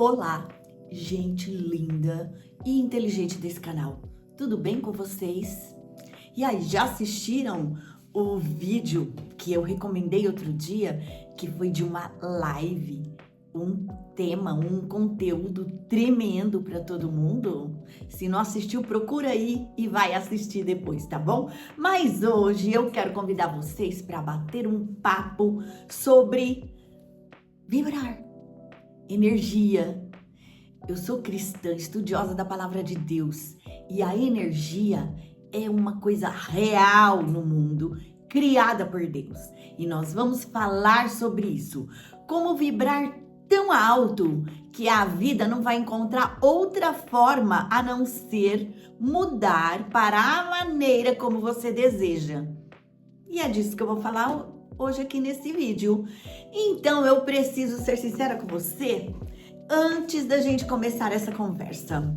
Olá, gente linda e inteligente desse canal. Tudo bem com vocês? E aí, já assistiram o vídeo que eu recomendei outro dia, que foi de uma live, um tema, um conteúdo tremendo para todo mundo? Se não assistiu, procura aí e vai assistir depois, tá bom? Mas hoje eu quero convidar vocês para bater um papo sobre vibrar, energia. Eu sou cristã, estudiosa da palavra de Deus, e a energia é uma coisa real no mundo, criada por Deus. E nós vamos falar sobre isso. Como vibrar tão alto que a vida não vai encontrar outra forma a não ser mudar para a maneira como você deseja. E é disso que eu vou falar hoje aqui nesse vídeo. Então eu preciso ser sincera com você antes da gente começar essa conversa.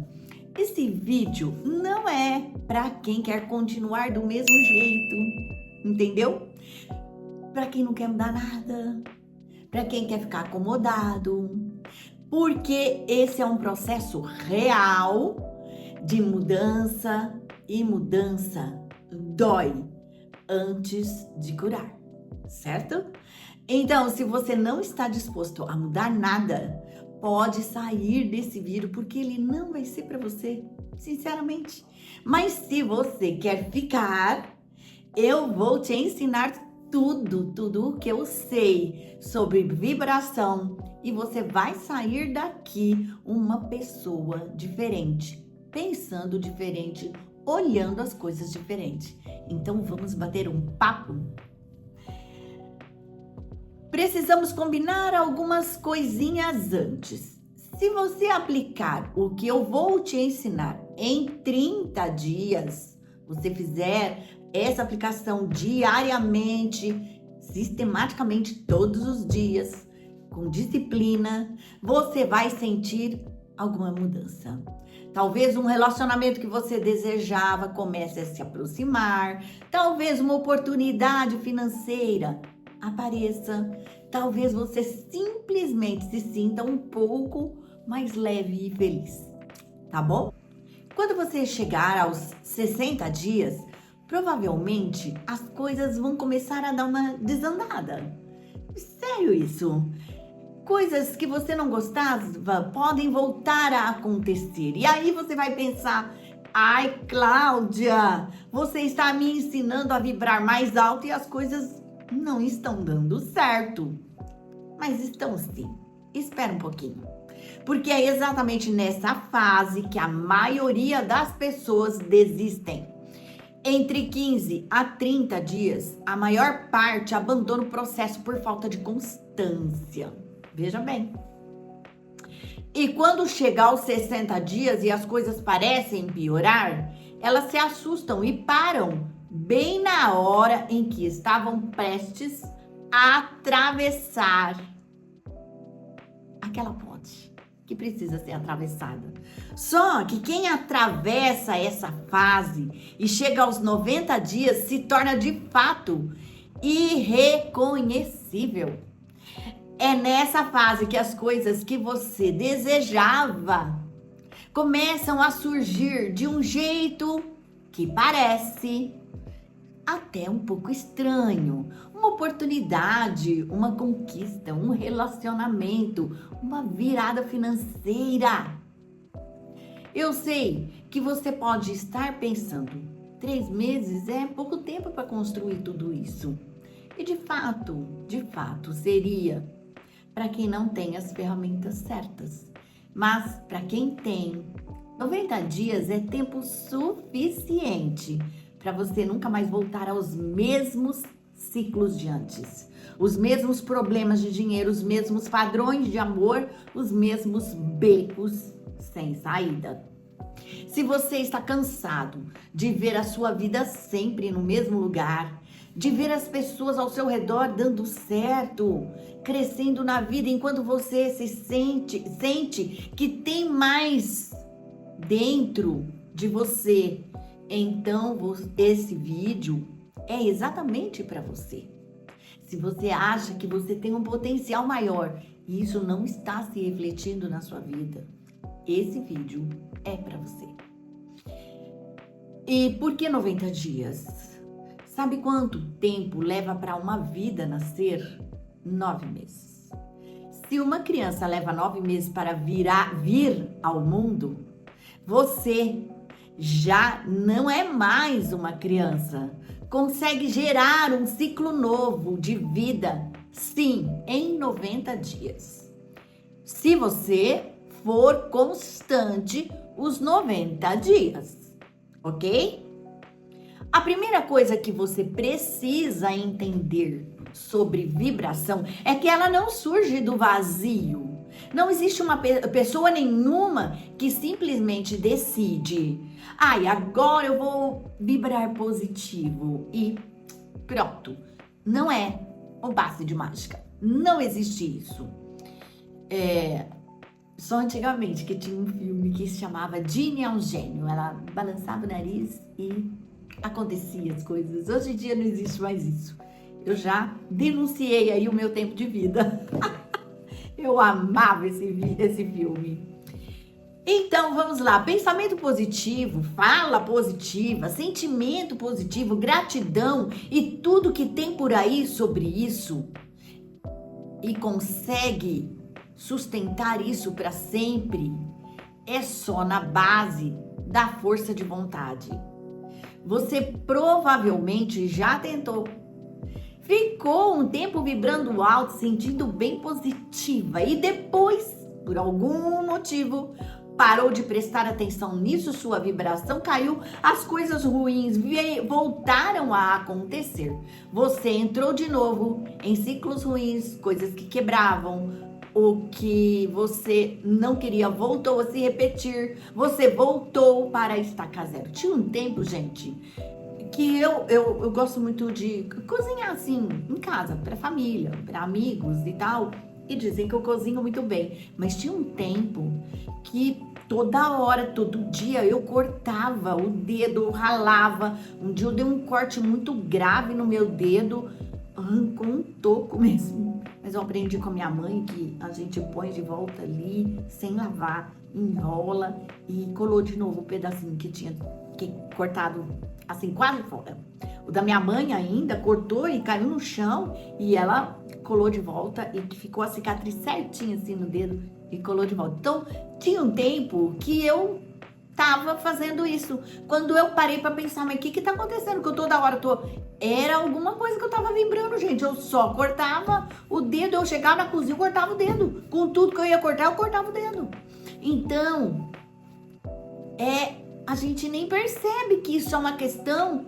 Esse vídeo não é para quem quer continuar do mesmo jeito, entendeu? Para quem não quer mudar nada, para quem quer ficar acomodado, porque esse é um processo real de mudança, e mudança dói antes de curar, certo? Então, se você não está disposto a mudar nada, pode sair desse vídeo, porque ele não vai ser para você, sinceramente. Mas se você quer ficar, eu vou te ensinar tudo o que eu sei sobre vibração, e você vai sair daqui uma pessoa diferente, pensando diferente, olhando as coisas diferente. Então vamos bater um papo? Precisamos combinar algumas coisinhas antes. Se você aplicar o que eu vou te ensinar em 30 dias, você fizer essa aplicação diariamente, sistematicamente, todos os dias, com disciplina, você vai sentir alguma mudança. Talvez um relacionamento que você desejava comece a se aproximar, talvez uma oportunidade financeira apareça, talvez você simplesmente se sinta um pouco mais leve e feliz, tá bom? Quando você chegar aos 60 dias, provavelmente as coisas vão começar a dar uma desandada. Sério isso? Coisas que você não gostava podem voltar a acontecer. E aí você vai pensar: ai, Cláudia, você está me ensinando a vibrar mais alto e as coisas não estão dando certo. Mas estão sim. Espera um pouquinho. Porque é exatamente nessa fase que a maioria das pessoas desistem. Entre 15 a 30 dias, a maior parte abandona o processo por falta de constância. Veja bem. E quando chega aos 60 dias e as coisas parecem piorar, elas se assustam e param bem na hora em que estavam prestes a atravessar aquela ponte que precisa ser atravessada. Só que quem atravessa essa fase e chega aos 90 dias se torna de fato irreconhecível. É nessa fase que as coisas que você desejava começam a surgir de um jeito que parece até um pouco estranho. Uma oportunidade, uma conquista, um relacionamento, uma virada financeira. Eu sei que você pode estar pensando: 3 meses é pouco tempo para construir tudo isso. E de fato seria para quem não tem as ferramentas certas. Mas para quem tem, 90 dias é tempo suficiente para você nunca mais voltar aos mesmos ciclos de antes. Os mesmos problemas de dinheiro, os mesmos padrões de amor, os mesmos becos sem saída. Se você está cansado de ver a sua vida sempre no mesmo lugar, de ver as pessoas ao seu redor dando certo, crescendo na vida, enquanto você se sente que tem mais dentro de você, então esse vídeo é exatamente para você. Se você acha que você tem um potencial maior e isso não está se refletindo na sua vida, esse vídeo é para você. E por que 90 dias? Sabe quanto tempo leva para uma vida nascer? 9 meses. Se uma criança leva 9 meses para vir ao mundo, você já não é mais uma criança. Consegue gerar um ciclo novo de vida, sim, em 90 dias. Se você for constante os 90 dias, ok? A primeira coisa que você precisa entender sobre vibração é que ela não surge do vazio. Não existe uma pessoa nenhuma que simplesmente decide: ai, agora eu vou vibrar positivo e pronto. Não é um passe de mágica. Não existe isso. Só antigamente que tinha um filme que se chamava Ginny é um gênio. Ela balançava o nariz e acontecia as coisas. Hoje em dia não existe mais isso. Eu já denunciei aí o meu tempo de vida. Eu amava esse filme. Então, vamos lá. Pensamento positivo, fala positiva, sentimento positivo, gratidão e tudo que tem por aí sobre isso. E consegue sustentar isso para sempre. É só na base da força de vontade. Você provavelmente já tentou. Ficou um tempo vibrando alto, sentindo bem positiva e depois, por algum motivo, parou de prestar atenção nisso, sua vibração caiu, as coisas ruins voltaram a acontecer. Você entrou de novo em ciclos ruins, coisas que quebravam, o que você não queria voltou a se repetir, você voltou para a estaca zero. Tinha um tempo, gente, que eu gosto muito de cozinhar assim, em casa, para família, para amigos e tal. E dizem que eu cozinho muito bem. Mas tinha um tempo que toda hora, todo dia, eu cortava o dedo, eu ralava. Um dia eu dei um corte muito grave no meu dedo, arrancou um toco mesmo. Mas eu aprendi com a minha mãe que a gente põe de volta ali, sem lavar, enrola e colou de novo o pedacinho que tinha cortado assim, quase fora. O da minha mãe ainda cortou e caiu no chão e ela colou de volta e ficou a cicatriz certinha assim no dedo e colou de volta. Então, tinha um tempo que eu tava fazendo isso. Quando eu parei pra pensar, mas o que tá acontecendo? Que eu toda hora Era alguma coisa que eu tava vibrando, gente. Eu só cortava o dedo, eu chegava na cozinha, eu cortava o dedo. Com tudo que eu ia cortar, eu cortava o dedo. Então, a gente nem percebe que isso é uma questão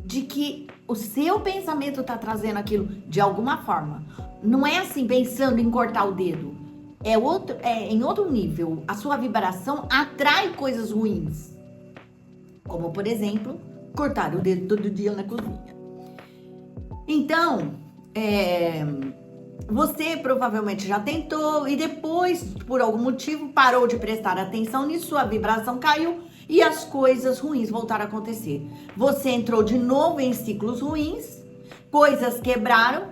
de que o seu pensamento tá trazendo aquilo de alguma forma. Não é assim, pensando em cortar o dedo. É em outro nível. A sua vibração atrai coisas ruins. Como, por exemplo, cortar o dedo todo dia na cozinha. Então, você provavelmente já tentou e depois, por algum motivo, parou de prestar atenção nisso, sua vibração caiu e as coisas ruins voltaram a acontecer. Você entrou de novo em ciclos ruins, coisas quebraram,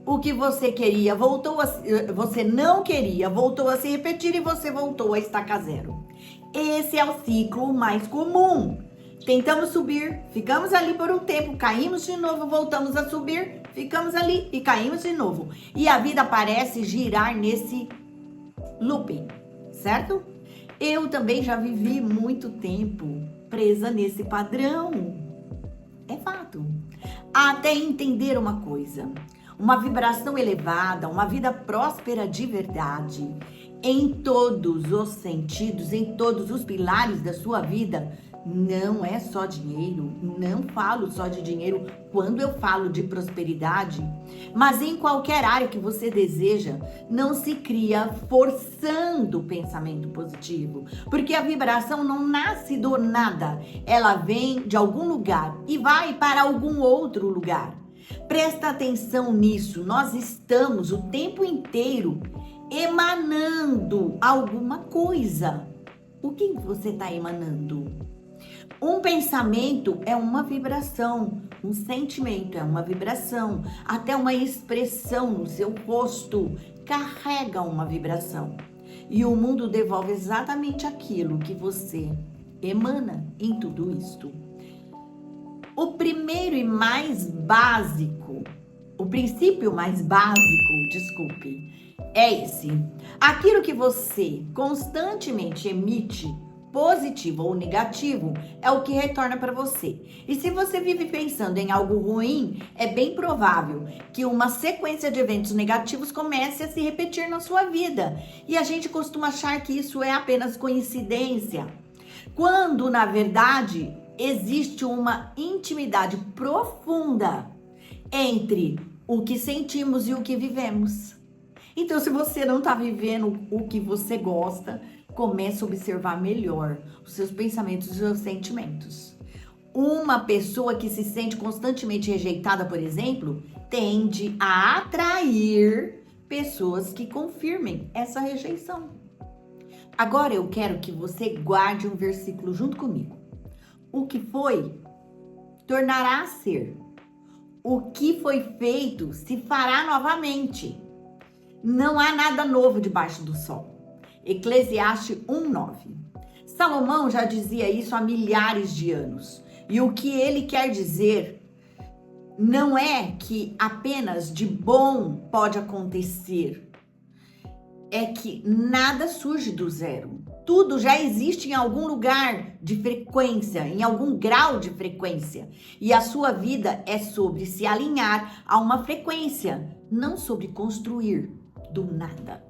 o que você queria você não queria, voltou a se repetir e você voltou a estaca zero. Esse é o ciclo mais comum. Tentamos subir, ficamos ali por um tempo, caímos de novo, voltamos a subir, ficamos ali e caímos de novo. E a vida parece girar nesse looping, certo? Eu também já vivi muito tempo presa nesse padrão. É fato. Até entender uma coisa. Uma vibração elevada, uma vida próspera de verdade, em todos os sentidos, em todos os pilares da sua vida, não é só dinheiro. Não falo só de dinheiro quando eu falo de prosperidade, mas em qualquer área que você deseja, não se cria forçando o pensamento positivo, porque a vibração não nasce do nada, ela vem de algum lugar e vai para algum outro lugar. Presta atenção nisso, nós estamos o tempo inteiro emanando alguma coisa. O que você está emanando? Um pensamento é uma vibração, um sentimento é uma vibração, até uma expressão no seu rosto carrega uma vibração. E o mundo devolve exatamente aquilo que você emana em tudo isto. O primeiro e mais básico, o princípio mais básico, desculpe, é esse. Aquilo que você constantemente emite, positivo ou negativo, é o que retorna para você. E se você vive pensando em algo ruim, é bem provável que uma sequência de eventos negativos comece a se repetir na sua vida. E a gente costuma achar que isso é apenas coincidência, quando, na verdade, existe uma intimidade profunda entre o que sentimos e o que vivemos. Então, se você não está vivendo o que você gosta, comece a observar melhor os seus pensamentos e os seus sentimentos. Uma pessoa que se sente constantemente rejeitada, por exemplo, tende a atrair pessoas que confirmem essa rejeição. Agora eu quero que você guarde um versículo junto comigo. O que foi, tornará a ser. O que foi feito, se fará novamente. Não há nada novo debaixo do sol. Eclesiastes 1:9. Salomão já dizia isso há milhares de anos. E o que ele quer dizer não é que apenas de bom pode acontecer. É que nada surge do zero. Tudo já existe em algum lugar de frequência, em algum grau de frequência. E a sua vida é sobre se alinhar a uma frequência, não sobre construir do nada.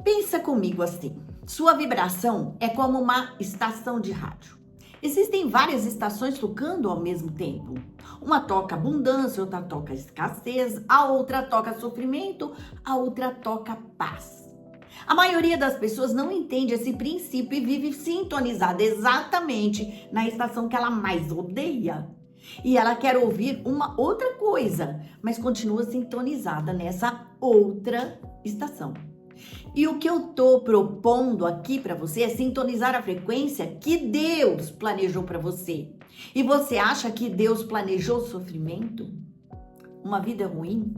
Pensa comigo assim, sua vibração é como uma estação de rádio. Existem várias estações tocando ao mesmo tempo. Uma toca abundância, outra toca escassez, a outra toca sofrimento, a outra toca paz. A maioria das pessoas não entende esse princípio e vive sintonizada exatamente na estação que ela mais odeia. E ela quer ouvir uma outra coisa, mas continua sintonizada nessa outra estação. E o que eu tô propondo aqui para você é sintonizar a frequência que Deus planejou para você. E você acha que Deus planejou sofrimento? Uma vida ruim?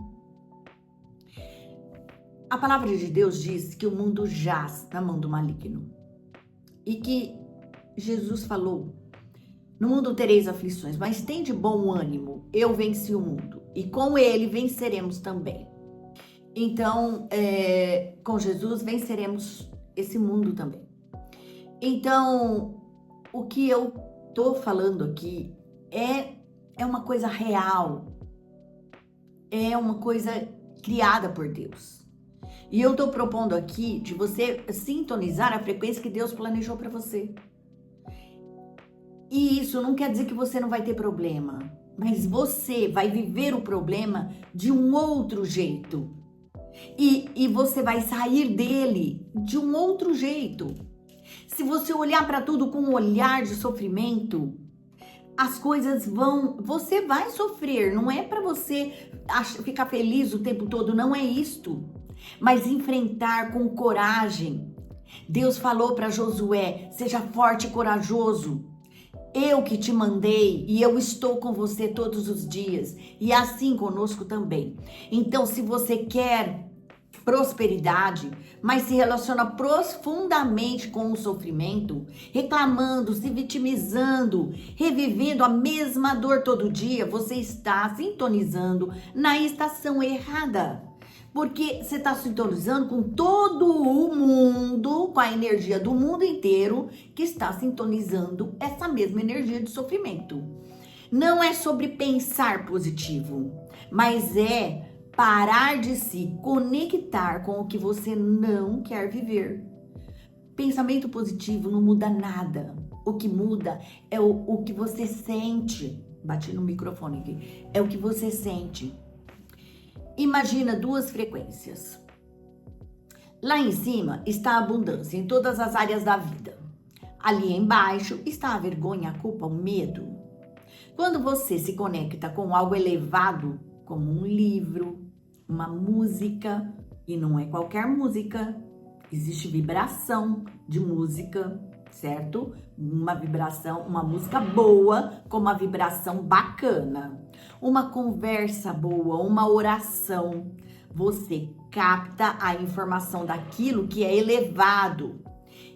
A palavra de Deus diz que o mundo jaz na mão do maligno. E que Jesus falou: no mundo tereis aflições, mas tende bom ânimo, eu venci o mundo. E com ele venceremos também. Então, com Jesus venceremos esse mundo também. Então, o que eu tô falando aqui é uma coisa real. É uma coisa criada por Deus. E eu tô propondo aqui de você sintonizar a frequência que Deus planejou para você. E isso não quer dizer que você não vai ter problema, mas você vai viver o problema de um outro jeito. E você vai sair dele de um outro jeito. Se você olhar para tudo com um olhar de sofrimento, as coisas você vai sofrer. Não é para você ficar feliz o tempo todo, não é isto. Mas enfrentar com coragem. Deus falou para Josué: seja forte e corajoso. Eu que te mandei e eu estou com você todos os dias. E assim conosco também. Então, se você quer prosperidade, mas se relaciona profundamente com o sofrimento, reclamando, se vitimizando, revivendo a mesma dor todo dia, você está sintonizando na estação errada. Porque você está sintonizando com todo o mundo, com a energia do mundo inteiro, que está sintonizando essa mesma energia de sofrimento. Não é sobre pensar positivo, mas é parar de se conectar com o que você não quer viver. Pensamento positivo não muda nada. O que muda é o que você sente. Bati no microfone aqui. É o que você sente. Imagina duas frequências. Lá em cima está a abundância em todas as áreas da vida. Ali embaixo está a vergonha, a culpa, o medo. Quando você se conecta com algo elevado, como um livro, uma música, e não é qualquer música, existe vibração de música, certo? Uma vibração, uma música boa com uma vibração bacana. Uma conversa boa, uma oração. Você capta a informação daquilo que é elevado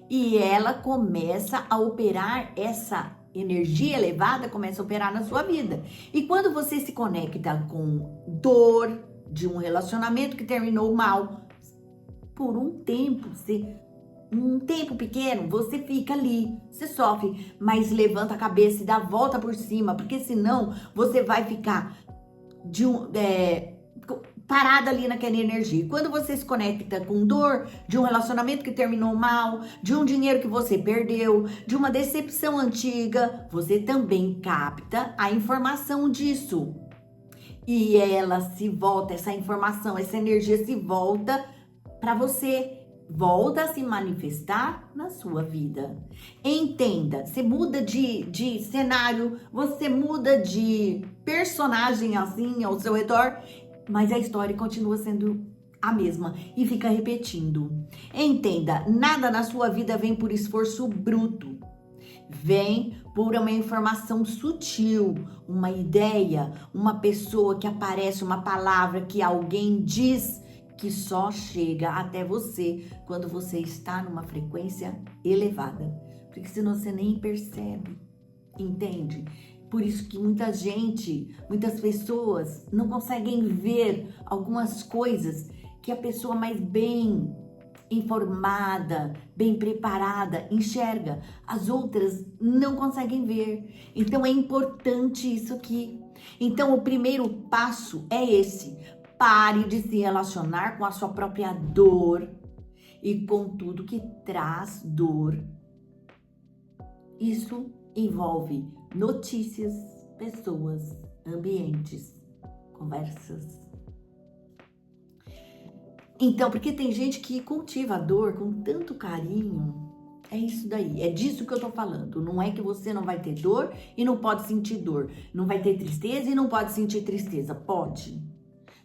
e ela começa a operar, essa energia elevada começa a operar na sua vida. E quando você se conecta com dor de um relacionamento que terminou mal, por um tempo pequeno, você fica ali, você sofre, mas levanta a cabeça e dá a volta por cima, porque senão você vai ficar parada ali naquela energia. Quando você se conecta com dor de um relacionamento que terminou mal, de um dinheiro que você perdeu, de uma decepção antiga, você também capta a informação disso. E ela se volta, essa informação, essa energia se volta para você, volta a se manifestar na sua vida. Entenda, você muda de cenário, você muda de personagem assim ao seu redor, mas a história continua sendo a mesma e fica repetindo. Entenda, nada na sua vida vem por esforço bruto. Vem por uma informação sutil, uma ideia, uma pessoa que aparece, uma palavra que alguém diz, que só chega até você quando você está numa frequência elevada. Porque senão você nem percebe, entende? Por isso que muitas pessoas não conseguem ver algumas coisas que a pessoa mais bem informada, bem preparada, enxerga. As outras não conseguem ver. Então é importante isso aqui. Então o primeiro passo é esse. Pare de se relacionar com a sua própria dor e com tudo que traz dor. Isso envolve notícias, pessoas, ambientes, conversas. Então, porque tem gente que cultiva a dor com tanto carinho, é isso daí, é disso que eu tô falando. Não é que você não vai ter dor e não pode sentir dor, não vai ter tristeza e não pode sentir tristeza, pode.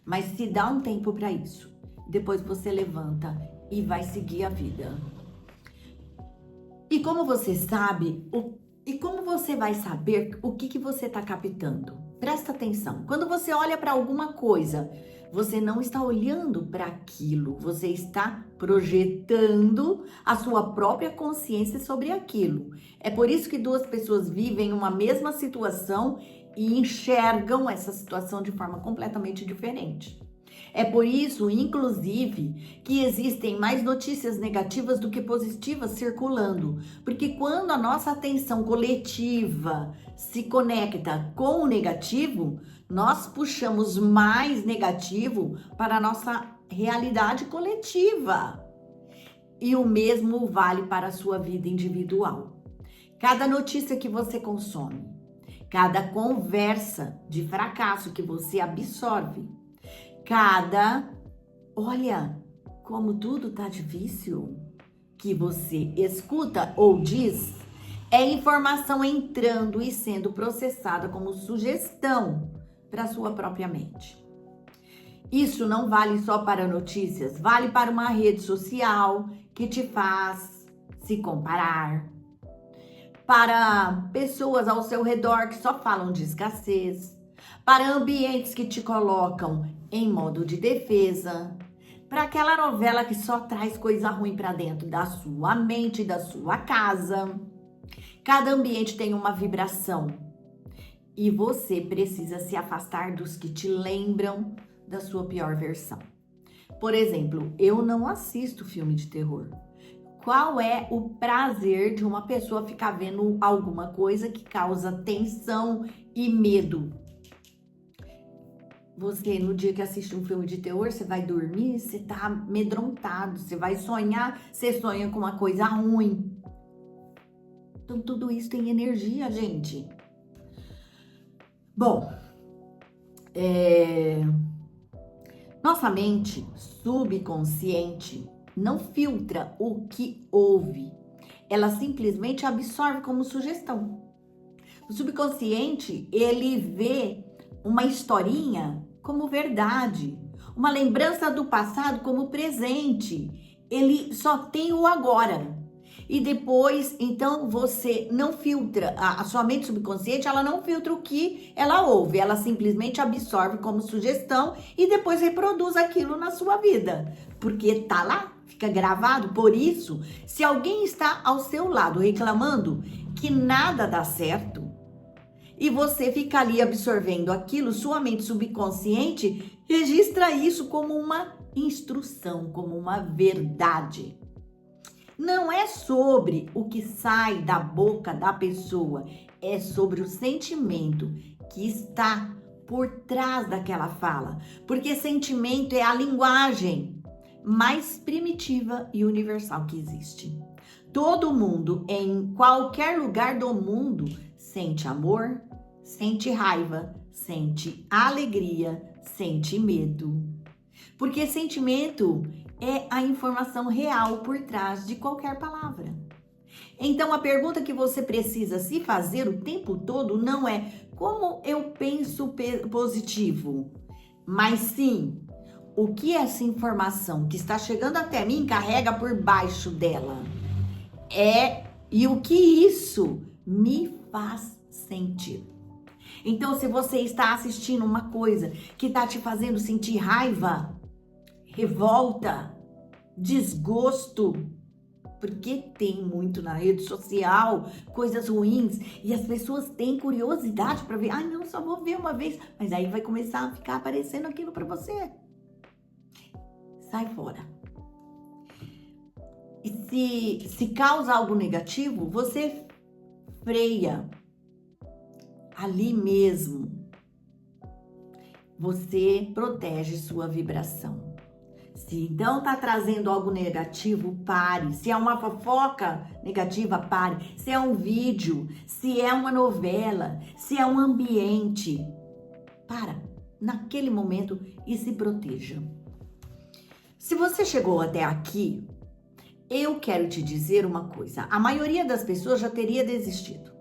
Mas se dá um tempo para isso. Depois você levanta e vai seguir a vida. E como você sabe, e como você vai saber o que você está captando? Presta atenção. Quando você olha para alguma coisa, você não está olhando para aquilo, você está projetando a sua própria consciência sobre aquilo. É por isso que duas pessoas vivem uma mesma situação e enxergam essa situação de forma completamente diferente. É por isso, inclusive, que existem mais notícias negativas do que positivas circulando. Porque quando a nossa atenção coletiva se conecta com o negativo, nós puxamos mais negativo para a nossa realidade coletiva. E o mesmo vale para a sua vida individual. Cada notícia que você consome, cada conversa de fracasso que você absorve, olha como tudo tá difícil, que você escuta ou diz, é informação entrando e sendo processada como sugestão para sua própria mente. Isso não vale só para notícias, vale para uma rede social que te faz se comparar, para pessoas ao seu redor que só falam de escassez, para ambientes que te colocam em modo de defesa, para aquela novela que só traz coisa ruim para dentro da sua mente, da sua casa. Cada ambiente tem uma vibração e você precisa se afastar dos que te lembram da sua pior versão. Por exemplo, eu não assisto filme de terror. Qual é o prazer de uma pessoa ficar vendo alguma coisa que causa tensão e medo? Você, no dia que assiste um filme de terror, você vai dormir, você tá amedrontado, você vai sonhar, você sonha com uma coisa ruim. Então, tudo isso tem energia, gente. Bom, nossa mente subconsciente não filtra o que ouve, ela simplesmente absorve como sugestão. O subconsciente, ele vê uma historinha como verdade, uma lembrança do passado como presente. Ele só tem o agora. E depois, então, você não filtra, a sua mente subconsciente, ela não filtra o que ela ouve, ela simplesmente absorve como sugestão e depois reproduz aquilo na sua vida, porque tá lá, fica gravado. Por isso, se alguém está ao seu lado reclamando que nada dá certo, e você fica ali absorvendo aquilo, sua mente subconsciente registra isso como uma instrução, como uma verdade. Não é sobre o que sai da boca da pessoa, é sobre o sentimento que está por trás daquela fala. Porque sentimento é a linguagem mais primitiva e universal que existe. Todo mundo, em qualquer lugar do mundo, sente amor, sente raiva, sente alegria, sente medo. Porque sentimento é a informação real por trás de qualquer palavra. Então, a pergunta que você precisa se fazer o tempo todo não é como eu penso positivo, mas sim o que essa informação que está chegando até mim carrega por baixo dela. E o que isso me faz sentir. Então, se você está assistindo uma coisa que está te fazendo sentir raiva, revolta, desgosto, porque tem muito na rede social, coisas ruins, e as pessoas têm curiosidade para ver. Ah, não, só vou ver uma vez, mas aí vai começar a ficar aparecendo aquilo para você. Sai fora. E se causa algo negativo, você freia ali mesmo. Você protege sua vibração. Se então tá trazendo algo negativo, pare. Se é uma fofoca negativa, pare. Se é um vídeo, se é uma novela, se é um ambiente, para naquele momento e se proteja. Se você chegou até aqui, eu quero te dizer uma coisa. A maioria das pessoas já teria desistido.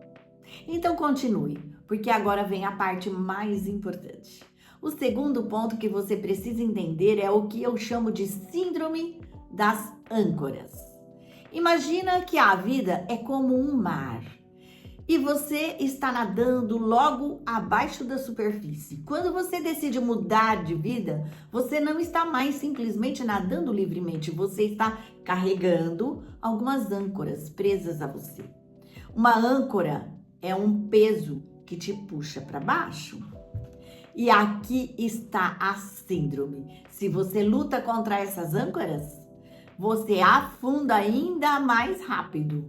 Então continue, porque agora vem a parte mais importante. O segundo ponto que você precisa entender é o que eu chamo de síndrome das âncoras. Imagina que a vida é como um mar e você está nadando logo abaixo da superfície. Quando você decide mudar de vida, você não está mais simplesmente nadando livremente, você está carregando algumas âncoras presas a você. Uma âncora é um peso que te puxa para baixo. E aqui está a síndrome. Se você luta contra essas âncoras, você afunda ainda mais rápido.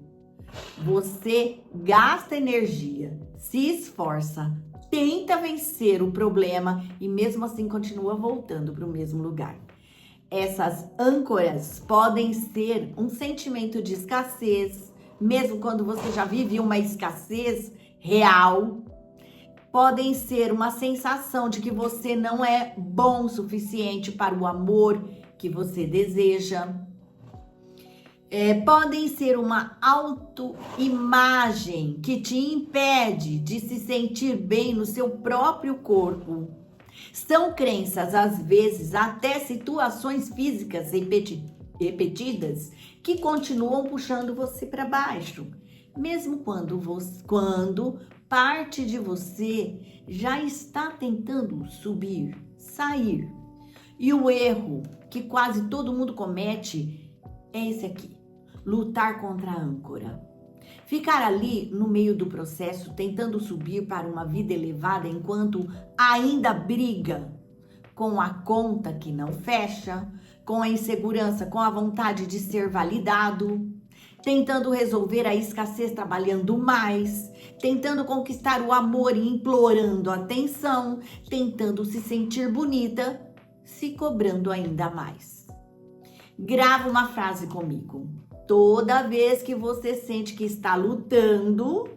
Você gasta energia, se esforça, tenta vencer o problema e mesmo assim continua voltando para o mesmo lugar. Essas âncoras podem ser um sentimento de escassez, mesmo quando você já vive uma escassez real. Podem ser uma sensação de que você não é bom o suficiente para o amor que você deseja. Podem ser uma autoimagem que te impede de se sentir bem no seu próprio corpo. São crenças, às vezes, até situações físicas repetidas que continuam puxando você para baixo. Mesmo quando parte de você já está tentando subir, sair. E o erro que quase todo mundo comete é esse aqui: lutar contra a âncora. Ficar ali no meio do processo, tentando subir para uma vida elevada enquanto ainda briga com a conta que não fecha, com a insegurança, com a vontade de ser validado, tentando resolver a escassez trabalhando mais, tentando conquistar o amor e implorando atenção, tentando se sentir bonita, se cobrando ainda mais. Grava uma frase comigo. Toda vez que você sente que está lutando,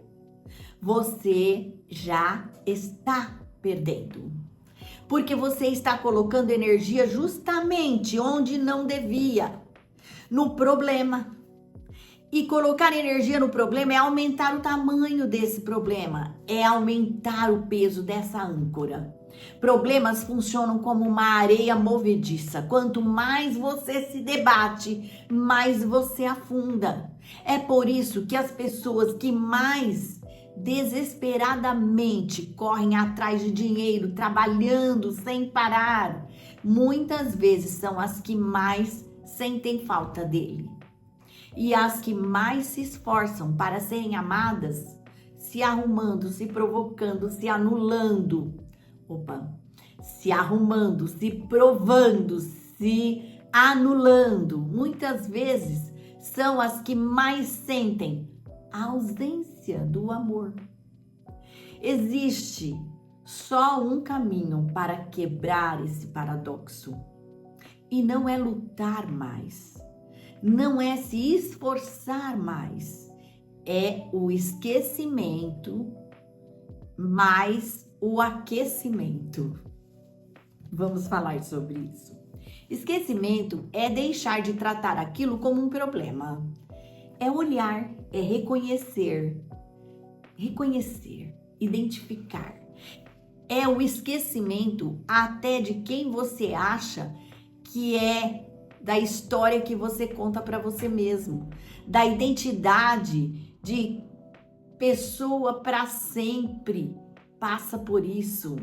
você já está perdendo. Porque você está colocando energia justamente onde não devia, no problema. E colocar energia no problema é aumentar o tamanho desse problema, é aumentar o peso dessa âncora. Problemas funcionam como uma areia movediça. Quanto mais você se debate, mais você afunda. É por isso que as pessoas que mais desesperadamente correm atrás de dinheiro, trabalhando sem parar, muitas vezes são as que mais sentem falta dele. E as que mais se esforçam para serem amadas, se arrumando, se provocando, se anulando. Se arrumando, se provando, se anulando. Muitas vezes são as que mais sentem a ausência do amor. Existe só um caminho para quebrar esse paradoxo. E não é lutar mais, não é se esforçar mais, é o esquecimento mais o aquecimento. Vamos falar sobre isso. Esquecimento é deixar de tratar aquilo como um problema. É olhar, é reconhecer, identificar. É o esquecimento até de quem você acha que é, da história que você conta para você mesmo, da identidade de pessoa para sempre. Passa por isso.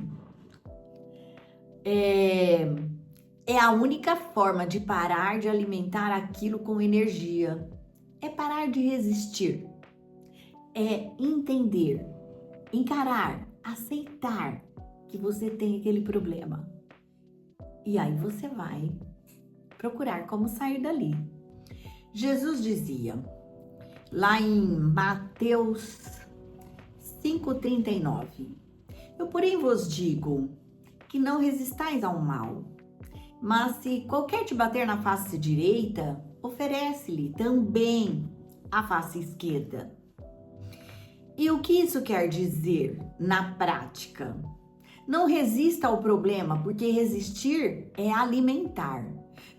É a única forma de parar de alimentar aquilo com energia. É parar de resistir. É entender, encarar, aceitar que você tem aquele problema. E aí você vai procurar como sair dali. Jesus dizia, lá em Mateus 5,39, eu porém vos digo que não resistais ao mal, mas se qualquer te bater na face direita, oferece-lhe também a face esquerda. E o que isso quer dizer na prática? Não resista ao problema, porque resistir é alimentar.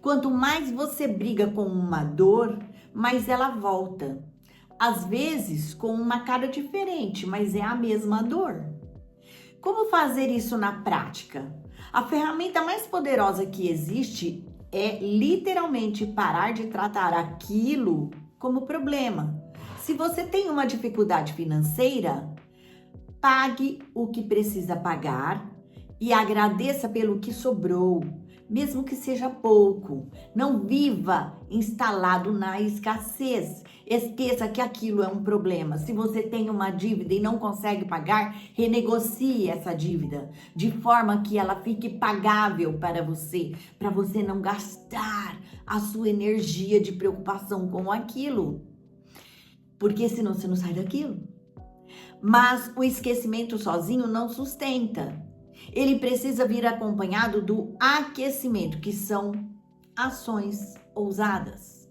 Quanto mais você briga com uma dor, mais ela volta. Às vezes com uma cara diferente, mas é a mesma dor. Como fazer isso na prática? A ferramenta mais poderosa que existe é literalmente parar de tratar aquilo como problema. Se você tem uma dificuldade financeira, pague o que precisa pagar e agradeça pelo que sobrou, mesmo que seja pouco. Não viva instalado na escassez. Esqueça que aquilo é um problema. Se você tem uma dívida e não consegue pagar, renegocie essa dívida de forma que ela fique pagável para você não gastar a sua energia de preocupação com aquilo. Porque senão você não sai daquilo. Mas o esquecimento sozinho não sustenta. Ele precisa vir acompanhado do aquecimento, que são ações ousadas.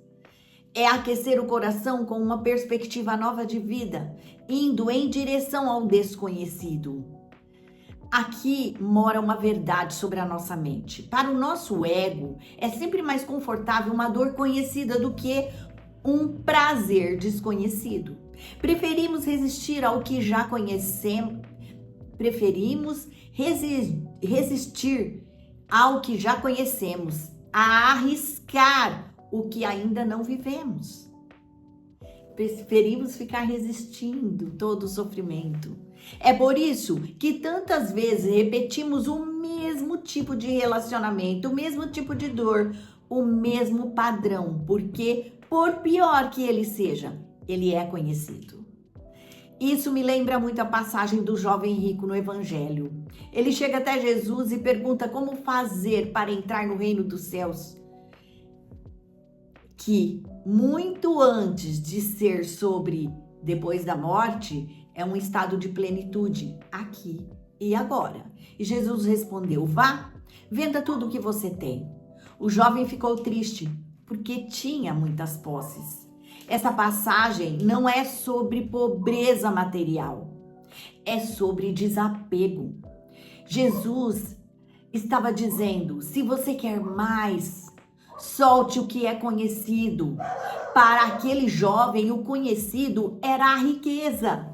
É aquecer o coração com uma perspectiva nova de vida, indo em direção ao desconhecido. Aqui mora uma verdade sobre a nossa mente. Para o nosso ego, é sempre mais confortável uma dor conhecida do que um prazer desconhecido. Preferimos resistir ao que já conhecemos. Preferimos resistir ao que já conhecemos, a arriscar o que ainda não vivemos. Preferimos ficar resistindo todo o sofrimento. É por isso que tantas vezes repetimos o mesmo tipo de relacionamento, o mesmo tipo de dor, o mesmo padrão, porque por pior que ele seja, ele é conhecido. Isso me lembra muito a passagem do jovem rico no Evangelho. Ele chega até Jesus e pergunta como fazer para entrar no reino dos céus, que muito antes de ser sobre depois da morte, é um estado de plenitude, aqui e agora. E Jesus respondeu, vá, venda tudo o que você tem. O jovem ficou triste, porque tinha muitas posses. Essa passagem não é sobre pobreza material, é sobre desapego. Jesus estava dizendo, se você quer mais, solte o que é conhecido. Para aquele jovem, o conhecido era a riqueza.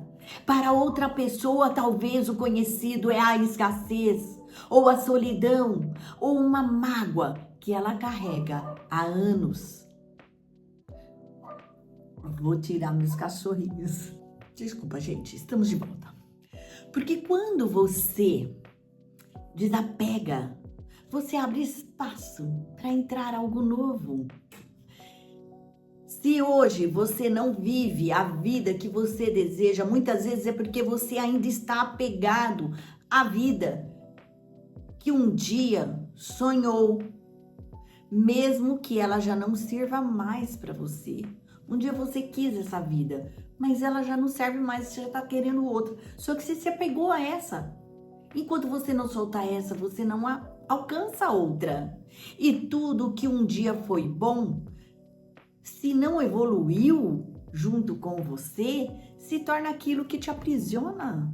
Para outra pessoa, talvez o conhecido é a escassez. ou a solidão, ou uma mágoa que ela carrega há anos. Vou tirar meus cachorrinhos. Desculpa, gente, estamos de volta. Porque quando você desapega, você abre espaço para entrar algo novo. Se hoje você não vive a vida que você deseja, muitas vezes é porque você ainda está apegado à vida que um dia sonhou, mesmo que ela já não sirva mais para você. Um dia você quis essa vida, mas ela já não serve mais, você já está querendo outra. Só que você se apegou a essa. Enquanto você não soltar essa, você não alcança outra. E tudo que um dia foi bom, se não evoluiu junto com você, se torna aquilo que te aprisiona.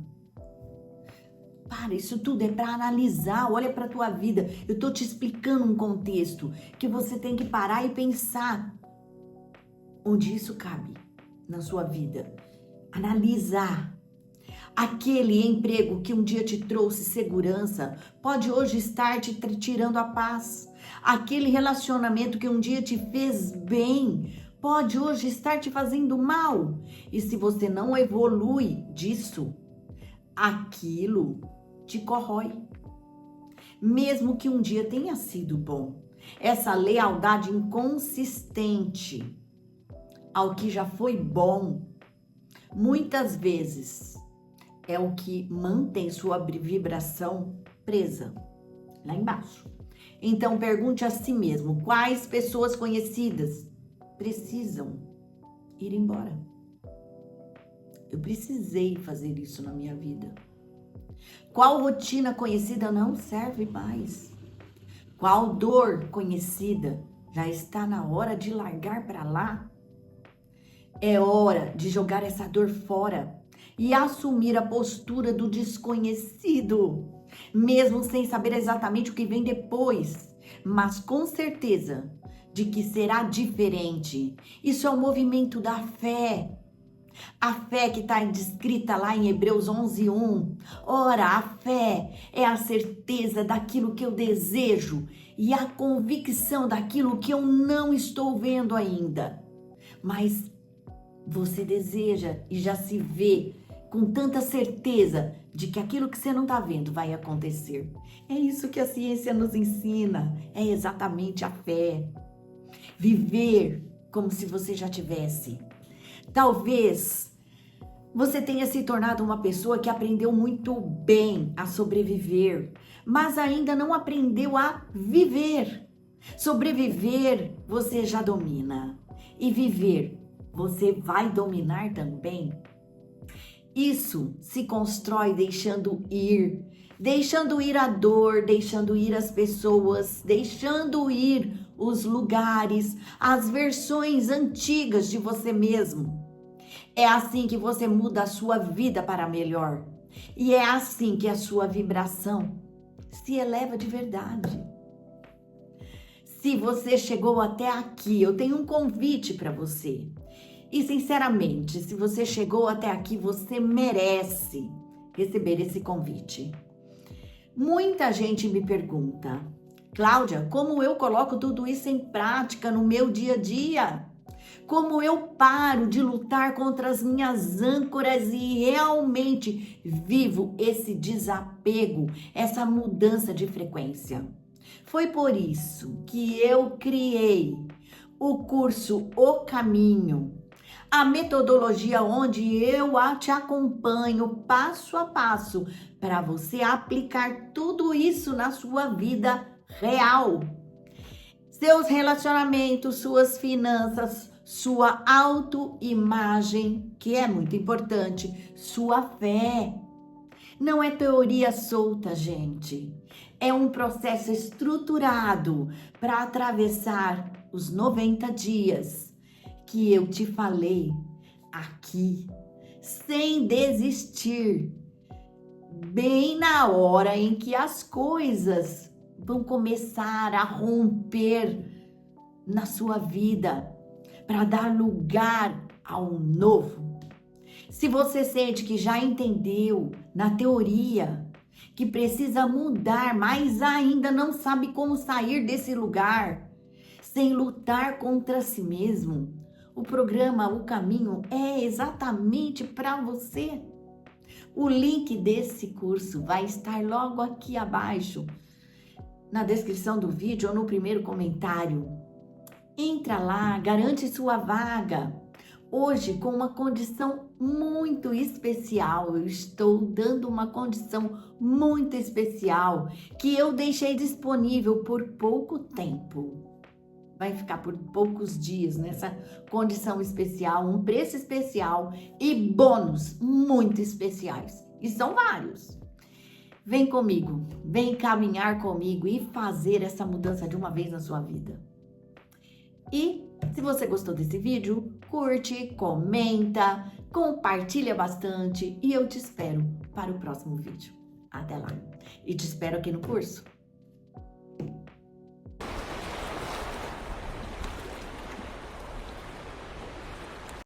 Para, isso tudo é para analisar, olha para a tua vida. Eu tô te explicando um contexto que você tem que parar e pensar onde isso cabe na sua vida. Analisar. Aquele emprego que um dia te trouxe segurança pode hoje estar te tirando a paz. Aquele relacionamento que um dia te fez bem pode hoje estar te fazendo mal. E se você não evolui disso, aquilo te corrói. Mesmo que um dia tenha sido bom. Essa lealdade inconsistente ao que já foi bom, muitas vezes é o que mantém sua vibração presa lá embaixo. Então pergunte a si mesmo, quais pessoas conhecidas precisam ir embora? Eu precisei fazer isso na minha vida. Qual rotina conhecida não serve mais? Qual dor conhecida já está na hora de largar para lá? É hora de jogar essa dor fora e assumir a postura do desconhecido, mesmo sem saber exatamente o que vem depois, mas com certeza de que será diferente. Isso é o movimento da fé. A fé que está descrita lá em Hebreus 11:1. Ora, a fé é a certeza daquilo que eu desejo e a convicção daquilo que eu não estou vendo ainda. Mas você deseja e já se vê com tanta certeza de que aquilo que você não está vendo vai acontecer. É isso que a ciência nos ensina, é exatamente a fé. Viver como se você já tivesse. Talvez você tenha se tornado uma pessoa que aprendeu muito bem a sobreviver, mas ainda não aprendeu a viver. Sobreviver você já domina e viver você vai dominar também. Isso se constrói deixando ir a dor, deixando ir as pessoas, deixando ir os lugares, as versões antigas de você mesmo. É assim que você muda a sua vida para melhor. E é assim que a sua vibração se eleva de verdade. Se você chegou até aqui, eu tenho um convite para você. E sinceramente, se você chegou até aqui, você merece receber esse convite. Muita gente me pergunta, Cláudia, como eu coloco tudo isso em prática no meu dia a dia? Como eu paro de lutar contra as minhas âncoras e realmente vivo esse desapego, essa mudança de frequência? Foi por isso que eu criei o curso O Caminho, a metodologia onde eu te acompanho passo a passo para você aplicar tudo isso na sua vida real. Seus relacionamentos, suas finanças, sua autoimagem, que é muito importante, sua fé. Não é teoria solta, gente. É um processo estruturado para atravessar os 90 dias que eu te falei aqui, sem desistir, bem na hora em que as coisas vão começar a romper na sua vida, para dar lugar ao novo. Se você sente que já entendeu na teoria, que precisa mudar, mas ainda não sabe como sair desse lugar sem lutar contra si mesmo. O programa O Caminho é exatamente para você. O link desse curso vai estar logo aqui abaixo, na descrição do vídeo ou no primeiro comentário. Entra lá, garante sua vaga. Hoje, com uma condição muito especial, eu estou dando uma condição muito especial que eu deixei disponível por pouco tempo. Vai ficar por poucos dias nessa condição especial, um preço especial e bônus muito especiais. E são vários. Vem comigo, vem caminhar comigo e fazer essa mudança de uma vez na sua vida. E se você gostou desse vídeo, curte, comenta, compartilha bastante e eu te espero para o próximo vídeo. Até lá! E te espero aqui no curso.